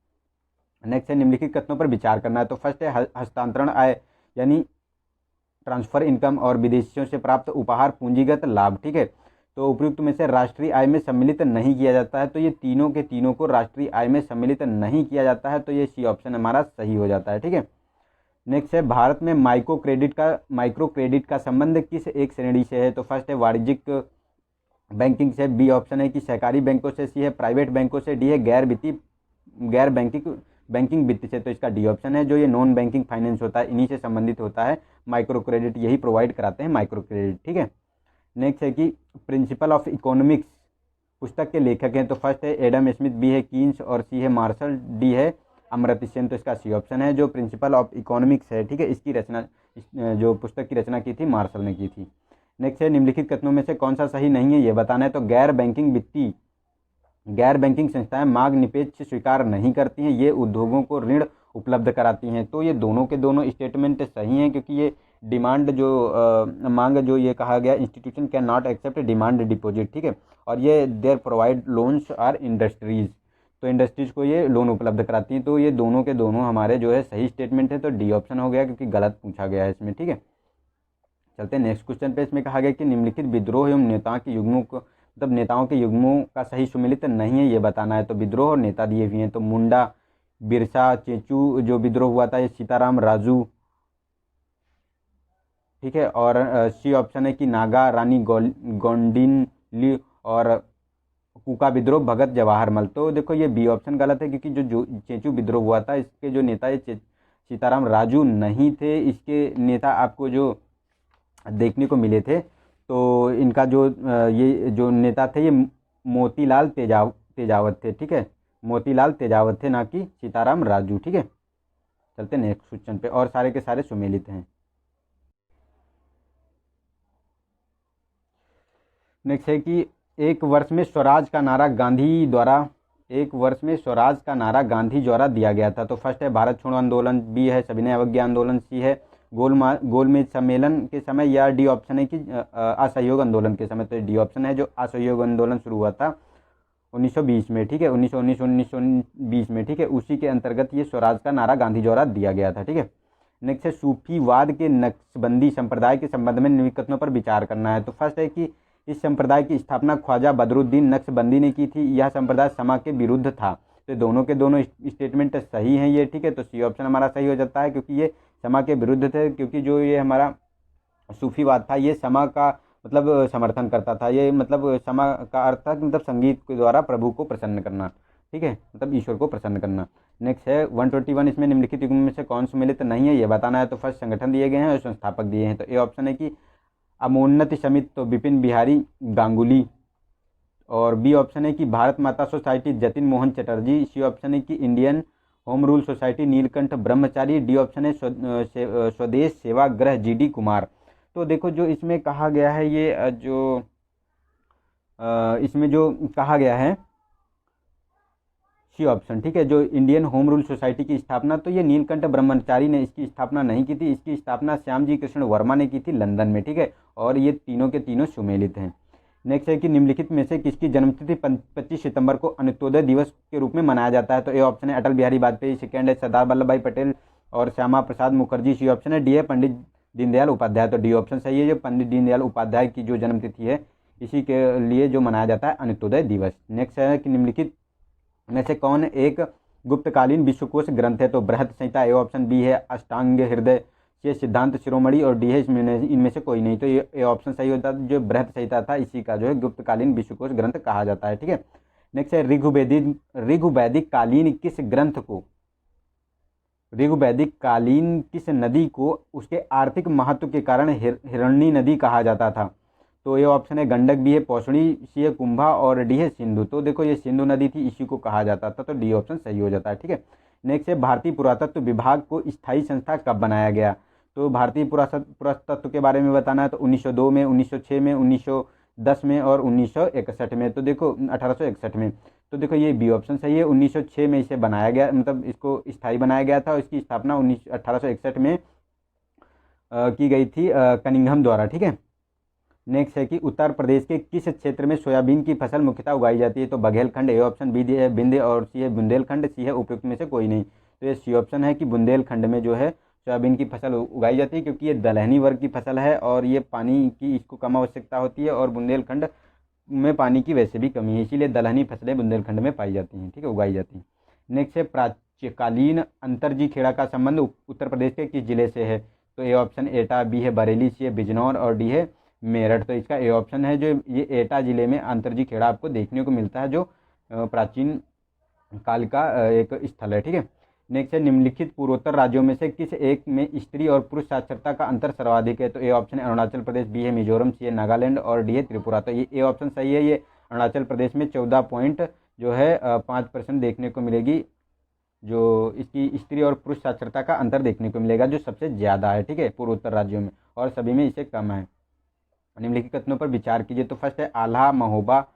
नेक्स्ट है, निम्नलिखित कथनों पर विचार करना है। तो फर्स्ट है, हस्तांतरण आय यानी ट्रांसफर इनकम और विदेशियों से प्राप्त उपहार पूंजीगत लाभ। ठीक है, तो उपयुक्त में से राष्ट्रीय आय में सम्मिलित नहीं किया जाता है। तो ये तीनों के तीनों को राष्ट्रीय आय में सम्मिलित नहीं किया जाता है, तो ये सी ऑप्शन हमारा सही हो जाता है। ठीक है, नेक्स्ट है, भारत में माइक्रो क्रेडिट का संबंध किस एक श्रेणी से है। तो फर्स्ट है, वाणिज्यिक बैंकिंग से, बी ऑप्शन है कि सहकारी बैंकों से, सी है प्राइवेट बैंकों से, डी है गैर बैंकिंग वित्त से। तो इसका डी ऑप्शन है, जो ये नॉन बैंकिंग फाइनेंस होता है इन्हीं से संबंधित होता है माइक्रो क्रेडिट, यही प्रोवाइड कराते हैं माइक्रो क्रेडिट। ठीक है, नेक्स्ट है कि प्रिंसिपल ऑफ इकोनॉमिक्स पुस्तक के लेखक हैं। तो फर्स्ट है एडम स्मिथ, बी है कीन्स और सी है मार्शल, डी है अमर्त्य सेन। तो इसका सी ऑप्शन है, जो प्रिंसिपल ऑफ इकोनॉमिक्स है। ठीक है, इसकी रचना जो पुस्तक की रचना की थी मार्शल ने की थी। नेक्स्ट है, निम्नलिखित कथनों में से कौन सा सही नहीं है ये बताना है। तो गैर बैंकिंग संस्थाएं मांग निरपेक्ष स्वीकार नहीं करती हैं, ये उद्योगों को ऋण उपलब्ध कराती हैं। तो ये दोनों के दोनों स्टेटमेंट सही हैं, क्योंकि ये डिमांड जो मांग जो ये कहा गया, institution can not accept demand deposit. ठीक है, और ये there provide loans are industries, तो इंडस्ट्रीज को ये लोन उपलब्ध कराती हैं। तो ये दोनों के दोनों हमारे जो है सही स्टेटमेंट है, तो डी ऑप्शन हो गया, क्योंकि गलत पूछा गया है इसमें। ठीक है, चलते हैं नेक्स्ट क्वेश्चन पे। इसमें कहा गया कि निम्नलिखित विद्रोह एवं नेताओं के युग्मों को, मतलब नेताओं के युग्मों का सही सुमेलित नहीं है ये बताना है। तो विद्रोह और नेता दिए हुए हैं, तो मुंडा, बिरसा, चेचू जो विद्रोह हुआ था, ये सीताराम राजू। ठीक है, और सी ऑप्शन है कि नागा, रानी गोंडिनली और कुका विद्रोह भगत जवाहरमल। तो देखो ये बी ऑप्शन गलत है, क्योंकि जो चेचू विद्रोह हुआ था इसके जो नेता ये सीताराम राजू नहीं थे। इसके नेता आपको जो देखने को मिले थे, तो इनका जो ये जो नेता थे ये मोतीलाल तेजावत थे। ठीक है, मोतीलाल तेजावत थे, ना कि सीताराम राजू। ठीक है, चलते नेक्स्ट क्वेश्चन पे, और सारे के सारे सुमेलित हैं। नेक्स्ट है कि एक वर्ष में स्वराज का नारा गांधी द्वारा दिया गया था। तो फर्स्ट है भारत छोड़ो आंदोलन, बी है सविनय अवज्ञा आंदोलन, सी है गोलमेज सम्मेलन के समय, या डी ऑप्शन है कि असहयोग आंदोलन के समय। तो डी ऑप्शन है, जो असहयोग आंदोलन शुरू हुआ था 1920 में। ठीक है, 1919 में। ठीक है, उसी के अंतर्गत ये स्वराज का नारा गांधी द्वारा दिया गया था। ठीक है, नेक्स्ट है, सूफीवाद के नक्शबंदी संप्रदाय के संबंध में निम्नलिखित कथनों पर विचार करना है। तो फर्स्ट है कि इस संप्रदाय की स्थापना ख्वाजा बदरुद्दीन नक्शबंदी ने की थी, यह संप्रदाय समा के विरुद्ध था। तो दोनों के दोनों स्टेटमेंट सही हैं ये। ठीक है, तो सी ऑप्शन हमारा सही हो जाता है, क्योंकि ये समा के विरुद्ध थे, क्योंकि जो ये हमारा सूफीवाद था ये समा का मतलब समर्थन करता था। ये मतलब समा का अर्थ था कि मतलब संगीत के द्वारा प्रभु को प्रसन्न करना। ठीक है, मतलब ईश्वर को प्रसन्न करना। नेक्स्ट है 121, इसमें निम्नलिखित युग्म में से कौन सम्मिलित नहीं है ये बताना है। तो फर्स्ट संगठन दिए गए हैं और संस्थापक दिए हैं। तो ए ऑप्शन है कि अमोन्नति समिति, तो विपिन बिहारी गांगुली, और बी ऑप्शन है कि Bharat Mata society Jatin Mohan Chatterjee, C option है कि Indian home rule society Nilkanth Brahmachari, D option है स्वदेश सेवाग्रह जीडी कुमार। तो देखो जो इसमें कहा गया है, ये इसमें जो कहा गया है सी ऑप्शन। ठीक है, जो इंडियन होम रूल सोसाइटी की स्थापना, तो ये नीलकंठ ब्रह्मचारी ने इसकी स्थापना नहीं की थी, इसकी स्थापना श्यामजी कृष्ण वर्मा ने की थी लंदन में। ठीक है, और ये तीनों के तीनों सुमेलित हैं। नेक्स्ट है कि निम्नलिखित में से किसकी जन्मतिथि 25 सितंबर को अंत्योदय दिवस के रूप में मनाया जाता है। तो ए ऑप्शन है अटल बिहारी वाजपेयी, सेकेंड है सरदार वल्लभ भाई पटेल और श्यामा प्रसाद मुखर्जी, सी ऑप्शन है डी है पंडित दीनदयाल उपाध्याय। तो डी ऑप्शन सही है, जो पंडित दीनदयाल उपाध्याय की जो जन्मतिथि है इसी के लिए जो मनाया जाता है अंत्योदय दिवस। नेक्स्ट है कि निम्नलिखित में से कौन एक गुप्तकालीन विश्वकोश ग्रंथ है। तो बृहत संहिता, ए ऑप्शन, बी है अष्टांग हृदय, ये सिद्धांत शिरोमणि, और डी है इनमें से कोई नहीं। तो ये ऑप्शन सही होता है, जो बृहत संहिता था इसी का जो है गुप्तकालीन विश्वकोश ग्रंथ कहा जाता है। ठीक है, नेक्स्ट है ऋग्वैदिक कालीन किस नदी को उसके आर्थिक महत्व के कारण हिरण्य नदी कहा जाता था। तो ये ऑप्शन है गंडक, बी है पौषणी, सी है कुंभा और डी है सिंधु। तो देखो ये सिंधु नदी थी, इसी को कहा जाता था, तो डी ऑप्शन सही हो जाता है। ठीक है, नेक्स्ट है भारतीय पुरातत्व विभाग को स्थायी संस्था कब बनाया गया। तो भारतीय पुरातत्व के बारे में बताना है तो 1902 में, 1906 में, 1910 में और 1961 में। तो देखो 1861 में। तो देखो ये बी ऑप्शन सही है, 1906 में इसे बनाया गया, मतलब इसको स्थायी बनाया गया था और इसकी स्थापना 1861 में की गई थी कनिंघम द्वारा। ठीक है, नेक्स्ट है कि उत्तर प्रदेश के किस क्षेत्र में सोयाबीन की फसल मुख्यतः उगाई जाती है। तो बघेलखंड, ए ऑप्शन, बी है बिंध्य और सी है बुंदेलखंड, सी है उपयुक्त में से कोई नहीं। तो ये सी ऑप्शन है कि बुंदेलखंड में जो है सोयाबीन की फसल उगाई जाती है, क्योंकि ये दलहनी वर्ग की फसल है और ये पानी की इसको कम आवश्यकता होती है और बुंदेलखंड में पानी की वैसे भी कमी है, इसीलिए दलहनी फसलें बुंदेलखंड में पाई जाती हैं। ठीक है, उगाई जाती हैं। नेक्स्ट है प्राच्यकालीन अंतरजी खेड़ा का संबंध उत्तर प्रदेश के किस जिले से है। तो ए ऑप्शन एटा, बी है बरेली, सी है बिजनौर और डी है मेरठ। तो इसका ए ऑप्शन है, जो ये एटा जिले में अंतरजी खेड़ा आपको देखने को मिलता है, जो प्राचीन काल का एक स्थल है। ठीक है, नेक्स्ट है निम्नलिखित पूर्वोत्तर राज्यों में से किस एक में स्त्री और पुरुष साक्षरता का अंतर सर्वाधिक है। तो ए ऑप्शन है अरुणाचल प्रदेश, बी है मिजोरम, सी है नागालैंड और डी है त्रिपुरा। तो ये ए ऑप्शन सही है। ये अरुणाचल प्रदेश में 14 पॉइंट जो है 5% देखने को मिलेगी, जो इसकी स्त्री और पुरुष साक्षरता का अंतर देखने को मिलेगा, जो सबसे ज़्यादा है। ठीक है, पूर्वोत्तर राज्यों में, और सभी में इसे कम है। निम्नलिखित कथनों पर विचार कीजिए। तो फर्स्ट है आल्हा, महोबा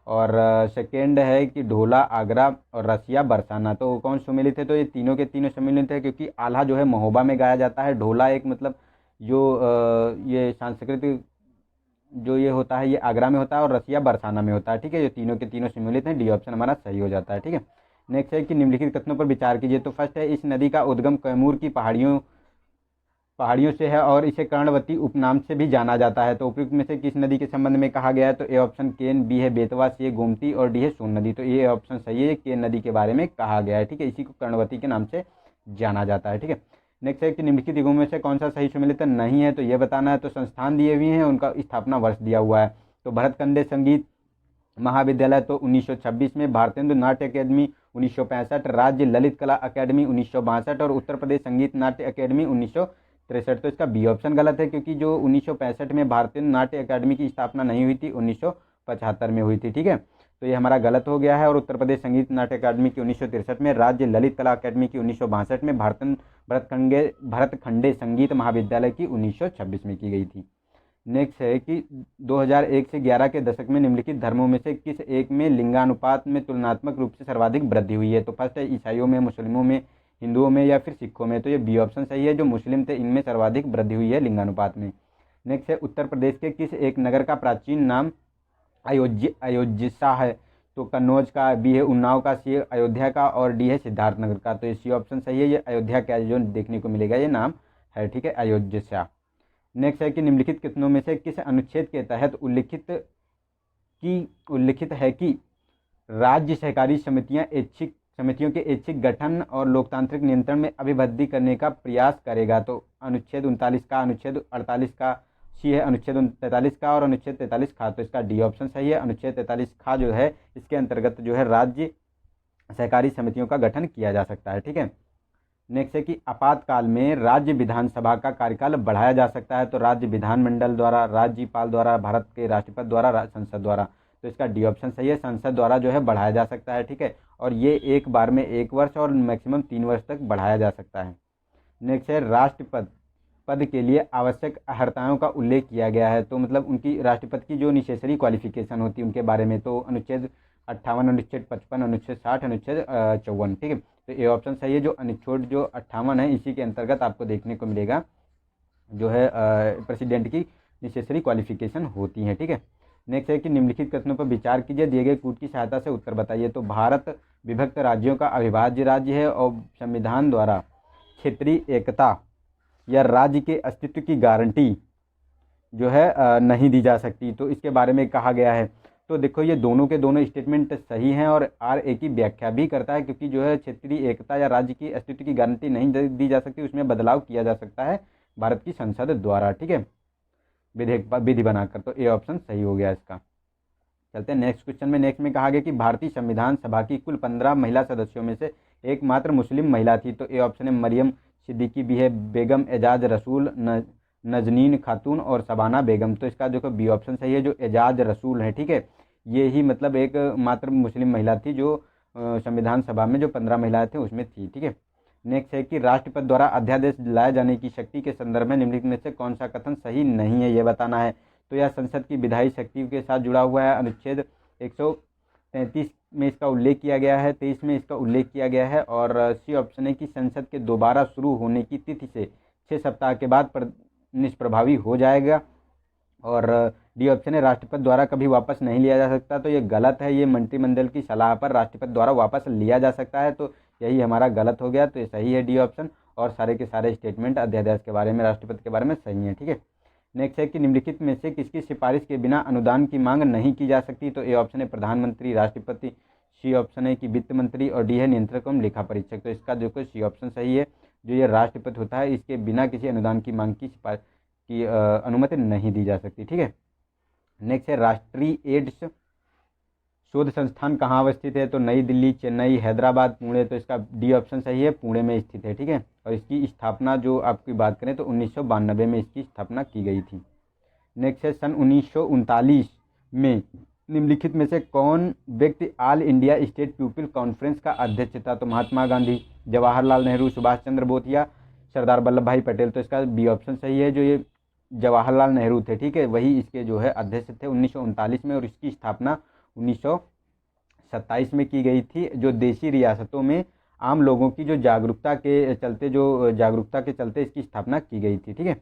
और सेकेंड है कि ढोला, आगरा और रसिया, बरसाना। तो कौन सम्मिलित है। तो ये तीनों के तीनों सम्मिलित है, क्योंकि आल्हा जो है महोबा में गाया जाता है, ढोला एक मतलब जो ये सांस्कृतिक जो ये होता है ये आगरा में होता है और रसिया बरसाना में होता है। ठीक है, ये तीनों के तीनों सम्मिलित हैं, डी ऑप्शन हमारा सही हो जाता है। ठीक है, नेक्स्ट है कि निम्नलिखित कथनों पर विचार कीजिए। तो फर्स्ट है इस नदी का उद्गम कैमूर की पहाड़ियों से है और इसे कर्णवती उपनाम से भी जाना जाता है। तो उपयुक्त में से किस नदी के संबंध में कहा गया है। तो ए ऑप्शन केन, बी है बेतवा, सी है गोमती और डी है सोन नदी। तो ये ऑप्शन सही है, केन नदी के बारे में कहा गया है। ठीक है, इसी को कर्णवती के नाम से जाना जाता है। ठीक है, नेक्स्ट है कि निम्नलिखित युगों में से कौन सा सही सम्मिलित नहीं है। तो ये बताना है। तो संस्थान दिए हुए हैं, उनका स्थापना वर्ष दिया हुआ है। तो भरतखंडे संगीत महाविद्यालय तो 1926 में, भारतेंदु नाट्य अकेडमी 1965, राज्य ललित कला अकेडमी 1962 और उत्तर प्रदेश संगीत नाट्य अकेडमी 1963। तो इसका बी ऑप्शन गलत है, क्योंकि जो 1965 में भारतीय नाट्य अकादमी की स्थापना नहीं हुई थी, 1975 में हुई थी। ठीक है, तो ये हमारा गलत हो गया है। और उत्तर प्रदेश संगीत नाट्य अकादमी की 1963 में, राज्य ललित कला अकादमी की 1962 में, भरतखंडे संगीत महाविद्यालय की 1926 में की गई थी। नेक्स्ट है कि 2001 से 11 के दशक में निम्नलिखित धर्मों में से किस एक में लिंगानुपात में तुलनात्मक रूप से सर्वाधिक वृद्धि हुई है। तो फर्स्ट है ईसाइयों में, मुस्लिमों में, हिंदुओं में या फिर सिखों में। तो ये बी ऑप्शन सही है, जो मुस्लिम थे इनमें सर्वाधिक वृद्धि हुई है लिंगानुपात में। नेक्स्ट है उत्तर प्रदेश के किस एक नगर का प्राचीन नाम अयोध्या है। तो कन्नौज का, बी है उन्नाव का, सी है अयोध्या का और डी है सिद्धार्थनगर का। तो ये सी ऑप्शन सही है, ये अयोध्या का जो देखने को मिलेगा ये नाम है। ठीक है, अयोध्या। नेक्स्ट है कि निम्नलिखित कितनों में से किस अनुच्छेद के तहत उल्लिखित है कि राज्य सहकारी समितियों के ऐच्छिक गठन और लोकतांत्रिक नियंत्रण में अभिवृद्धि करने का प्रयास करेगा। तो अनुच्छेद 39 का, अनुच्छेद 48 का, सी है अनुच्छेद 43 का और अनुच्छेद 43 खा। तो इसका डी ऑप्शन सही है, अनुच्छेद 43 खा जो है इसके अंतर्गत जो है राज्य सहकारी समितियों का गठन किया जा सकता है। ठीक है, नेक्स्ट है कि आपातकाल में राज्य विधानसभा का कार्यकाल बढ़ाया जा सकता है। तो राज्य विधानमंडल द्वारा, राज्यपाल द्वारा, भारत के राष्ट्रपति द्वारा, संसद द्वारा। तो इसका डी ऑप्शन सही है, संसद द्वारा जो है बढ़ाया जा सकता है। ठीक है, और ये एक बार में 1 वर्ष और मैक्सिमम 3 वर्ष तक बढ़ाया जा सकता है। नेक्स्ट है राष्ट्रपति पद के लिए आवश्यक अर्हताओं का उल्लेख किया गया है। तो मतलब उनकी राष्ट्रपति की जो नेसेसरी क्वालिफिकेशन होती है उनके बारे में। तो अनुच्छेद 58, अनुच्छेद 55, अनुच्छेद 60, अनुच्छेद 54। ठीक है, तो ये ऑप्शन सही है, जो अनुच्छेद जो 58 है इसी के अंतर्गत आपको देखने को मिलेगा जो है प्रेसिडेंट की नेसेसरी क्वालिफिकेशन होती है। ठीक है, नेक्स्ट है कि निम्नलिखित कथनों पर विचार कीजिए, दिए गए कूट की सहायता से उत्तर बताइए। तो भारत विभक्त राज्यों का अविभाज्य राज्य है और संविधान द्वारा क्षेत्रीय एकता या राज्य के अस्तित्व की गारंटी जो है नहीं दी जा सकती। तो इसके बारे में कहा गया है। तो देखो ये दोनों के दोनों स्टेटमेंट सही हैं और आर ए की व्याख्या भी करता है, क्योंकि जो है क्षेत्रीय एकता या राज्य की अस्तित्व की गारंटी नहीं दी जा सकती, उसमें बदलाव किया जा सकता है भारत की संसद द्वारा। ठीक है, विधि बनाकर। तो ए ऑप्शन सही हो गया इसका। चलते हैं नेक्स्ट क्वेश्चन में। नेक्स्ट में कहा गया कि भारतीय संविधान सभा की कुल 15 महिला सदस्यों में से एकमात्र मुस्लिम महिला थी। तो ए ऑप्शन है मरियम सिद्दीकी, भी है बेगम एजाज रसूल, नजनीन खातून और शबाना बेगम। तो इसका देखो बी ऑप्शन सही है, जो एजाज रसूल है, ठीक है। ये ही मतलब एक मात्र मुस्लिम महिला थी जो संविधान सभा में जो 15 महिलाएं थी उसमें थी, ठीक है। नेक्स्ट है कि राष्ट्रपति द्वारा अध्यादेश लाए जाने की शक्ति के संदर्भ में निम्नलिखित में से कौन सा कथन सही नहीं है, ये बताना है। तो यह संसद की विधायी शक्ति के साथ जुड़ा हुआ है। अनुच्छेद 133 में इसका उल्लेख किया गया है, 23 में इसका उल्लेख किया गया है। और सी ऑप्शन है कि संसद के दोबारा शुरू होने की तिथि से 6 सप्ताह के बाद निष्प्रभावी हो जाएगा। और डी ऑप्शन है राष्ट्रपति द्वारा कभी वापस नहीं लिया जा सकता। तो ये गलत है, ये मंत्रिमंडल की सलाह पर राष्ट्रपति द्वारा वापस लिया जा सकता है। तो यही हमारा गलत हो गया, तो ये सही है डी ऑप्शन। और सारे के सारे स्टेटमेंट अध्यादेश के बारे में, राष्ट्रपति के बारे में सही है, ठीक है। नेक्स्ट है कि निम्नलिखित में से किसकी सिफारिश के बिना अनुदान की मांग नहीं की जा सकती। तो ए ऑप्शन है प्रधानमंत्री, राष्ट्रपति, सी ऑप्शन है कि वित्त मंत्री, और डी है नियंत्रक एवं लेखा परीक्षक। तो इसका देखो सी ऑप्शन सही है, जो ये राष्ट्रपति होता है इसके बिना किसी अनुदान की मांग की अनुमति नहीं दी जा सकती, ठीक है। नेक्स्ट है राष्ट्रीय एड्स शोध संस्थान कहाँ अवस्थित है। तो नई दिल्ली, चेन्नई, हैदराबाद, पुणे। तो इसका डी ऑप्शन सही है, पुणे में स्थित है, ठीक है। और इसकी स्थापना जो आपकी बात करें तो 1992 में इसकी स्थापना की गई थी। नेक्स्ट है सन 1939 में निम्नलिखित में से कौन व्यक्ति all India state people conference का अध्यक्ष था। तो महात्मा गांधी, जवाहरलाल नेहरू, सुभाष चंद्र बोस या सरदार वल्लभ भाई पटेल। तो इसका बी ऑप्शन सही है, जो ये जवाहरलाल नेहरू थे, ठीक है, वही इसके जो है अध्यक्ष थे 1939 में। और इसकी स्थापना 1927 में की गई थी, जो देशी रियासतों में आम लोगों की जो जागरूकता के चलते इसकी स्थापना की गई थी, ठीक है।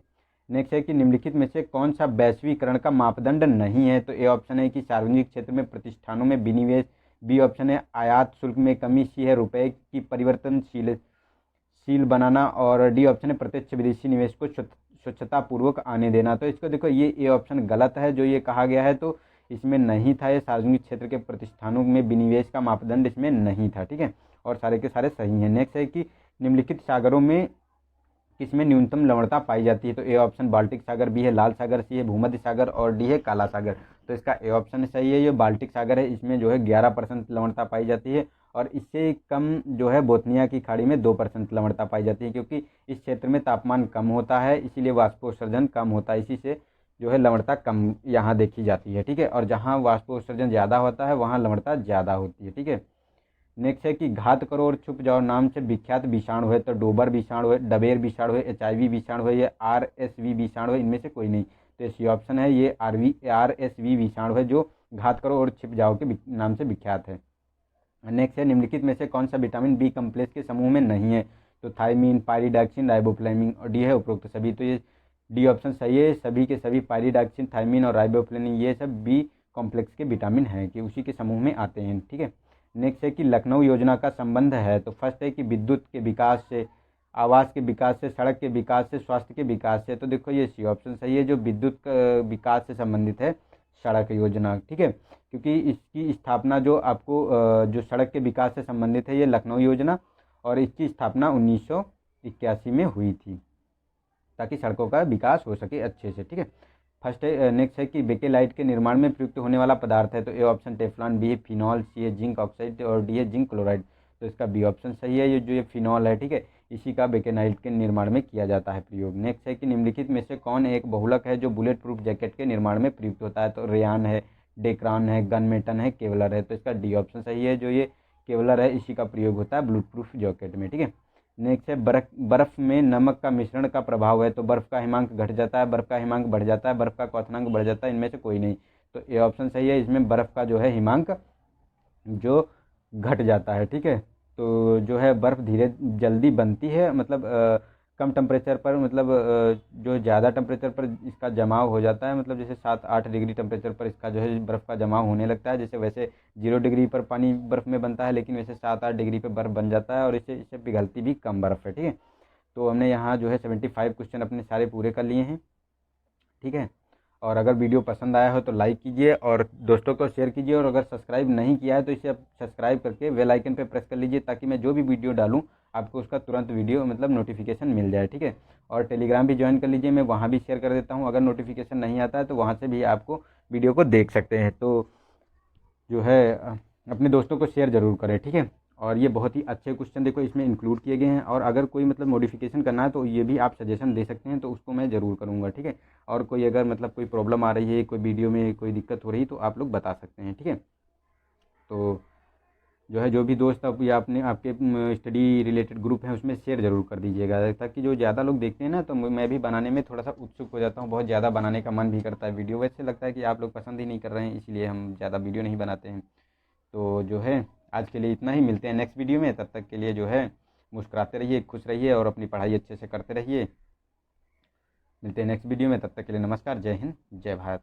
नेक्स्ट है कि निम्नलिखित में से कौन सा वैश्वीकरण का मापदंड नहीं है। तो ए ऑप्शन है कि सार्वजनिक क्षेत्र में प्रतिष्ठानों में विनिवेश, बी ऑप्शन है आयात शुल्क में कमी, सी है रुपए की परिवर्तनशील बनाना, और डी ऑप्शन है प्रत्यक्ष विदेशी निवेश को स्वच्छता पूर्वक आने देना। तो इसको देखो ये ए ऑप्शन गलत है, जो ये कहा गया है तो इसमें नहीं था। ये सार्वजनिक क्षेत्र के प्रतिष्ठानों में विनिवेश का मापदंड इसमें नहीं था, ठीक है। और सारे के सारे सही हैं। नेक्स्ट है कि निम्नलिखित सागरों में किसमें न्यूनतम लवणता पाई जाती है। तो ए ऑप्शन बाल्टिक सागर, बी है लाल सागर, सी है भूमध्य सागर, और डी है काला सागर। तो इसका ए ऑप्शन सही है, ये बाल्टिक सागर है, इसमें जो है 11% लवणता पाई जाती है। और इससे कम जो है बोथनिया की खाड़ी में 2% लवणता पाई जाती है, क्योंकि इस क्षेत्र में तापमान कम होता है, इसीलिए वाष्पोत्सर्जन कम होता है, इसी से जो है लवणता कम यहाँ देखी जाती है, ठीक है। और जहाँ वाष्पोत्सर्जन ज़्यादा होता है वहाँ लवणता ज़्यादा होती है, ठीक है। नेक्स्ट है कि घात करो और छुप जाओ नाम से विख्यात विषाणु है। तो डोबर विषाणु है, डबेर विषाणु है, HIV विषाणु है, या RSV विषाणु है, इनमें से कोई नहीं। तो इसी ऑप्शन है ये RSV विषाणु है, जो घात करो और छिप जाओ के नाम से विख्यात है। नेक्स्ट है निम्नलिखित में से कौन सा विटामिन बी कम्प्लेक्स के समूह में नहीं है। तो थायमीन, पायरिडॉक्सिन, राइबोफ्लेविन, और डी है उपरोक्त सभी। तो ये डी ऑप्शन सही है, सभी के सभी पायरिडॉक्सिन, थायमीन और राइबोफ्लेविन ये सब बी कॉम्प्लेक्स के विटामिन हैं, कि उसी के समूह में आते हैं, ठीक है। नेक्स्ट है कि लखनऊ योजना का संबंध है। तो फर्स्ट है कि विद्युत के विकास से, आवास के विकास से, सड़क के विकास से, स्वास्थ्य के विकास से। तो देखो ये सी ऑप्शन सही है, जो विद्युत विकास से संबंधित है सड़क योजना, ठीक है। क्योंकि इसकी स्थापना जो आपको जो सड़क के विकास से संबंधित है ये लखनऊ योजना, और इसकी स्थापना 1981 में हुई थी, ताकि सड़कों का विकास हो सके अच्छे से, ठीक है। फर्स्ट है नेक्स्ट है कि बेकेलाइट के निर्माण में प्रयुक्त होने वाला पदार्थ है। तो ए ऑप्शन टेफ्लॉन, बी है फिनॉल, सी है जिंक ऑक्साइड, और डी है जिंक क्लोराइड। तो इसका बी ऑप्शन सही है, ये जो ये फिनॉल है, ठीक है, इसी का बेकेलाइट के निर्माण में किया जाता है प्रयोग। नेक्स्ट है कि निम्नलिखित में से कौन एक बहुलक है जो बुलेट प्रूफ जैकेट के निर्माण में प्रयुक्त होता है। तो रेयान है, डेक्रान है, गनमेटन है, केवलर है। तो इसका डी ऑप्शन सही है, जो ये केवलर है इसी का प्रयोग होता है बुलेट प्रूफ जैकेट में, ठीक है। नेक्स्ट है बर्फ में नमक का मिश्रण का प्रभाव है। तो बर्फ का हिमांक घट जाता है, बर्फ का हिमांक बढ़ जाता है, बर्फ का क्वथनांक बढ़ जाता है, इनमें से कोई नहीं। तो ए ऑप्शन सही है, इसमें बर्फ का जो है हिमांक जो घट जाता है, ठीक है। तो जो है बर्फ धीरे जल्दी बनती है, मतलब कम टेम्परेचर पर, मतलब जो ज़्यादा टेम्परेचर पर इसका जमाव हो जाता है, मतलब जैसे 7-8 डिग्री टेम्परेचर पर इसका जो है बर्फ़ का जमाव होने लगता है। जैसे वैसे 0 डिग्री पर पानी बर्फ़ में बनता है, लेकिन वैसे 7-8 डिग्री पर बर्फ़ बन जाता है, और इससे पिघलती भी कम बर्फ़ है, ठीक है। तो हमने यहाँ जो है 75 क्वेश्चन अपने सारे पूरे कर लिए हैं, ठीक है। और अगर वीडियो पसंद आया हो तो लाइक कीजिए और दोस्तों को शेयर कीजिए, और अगर सब्सक्राइब नहीं किया है तो इसे आप सब्सक्राइब करके बेल आइकन पे प्रेस कर लीजिए, ताकि मैं जो भी वीडियो डालूं आपको उसका तुरंत वीडियो मतलब नोटिफिकेशन मिल जाए, ठीक है। और टेलीग्राम भी ज्वाइन कर लीजिए, मैं वहाँ भी शेयर कर देता हूँ, अगर नोटिफिकेशन नहीं आता है तो वहाँ से भी आपको वीडियो को देख सकते हैं। तो जो है अपने दोस्तों को शेयर ज़रूर करें, ठीक है। और ये बहुत ही अच्छे क्वेश्चन देखो इसमें इंक्लूड किए गए हैं। और अगर कोई मतलब मॉडिफिकेशन करना है तो ये भी आप सजेशन दे सकते हैं, तो उसको मैं ज़रूर करूँगा, ठीक है। और कोई अगर मतलब कोई प्रॉब्लम आ रही है, कोई वीडियो में कोई दिक्कत हो रही है तो आप लोग बता सकते हैं, ठीक है। तो जो है जो भी दोस्त अब या अपने आपके स्टडी रिलेटेड ग्रुप हैं उसमें शेयर ज़रूर कर दीजिएगा, ताकि जो ज़्यादा लोग देखते हैं ना तो मैं भी बनाने में थोड़ा सा उत्सुक हो जाता हूँ, बहुत ज़्यादा बनाने का मन भी करता है वीडियो। वैसे लगता है कि आप लोग पसंद ही नहीं कर रहे हैं, इसलिए हम ज़्यादा वीडियो नहीं बनाते हैं। तो जो है आज के लिए इतना ही, मिलते हैं नेक्स्ट वीडियो में। तब तक के लिए जो है मुस्कुराते रहिए, खुश रहिए और अपनी पढ़ाई अच्छे से करते रहिए। मिलते हैं नेक्स्ट वीडियो में, तब तक के लिए नमस्कार, जय हिंद, जय भारत।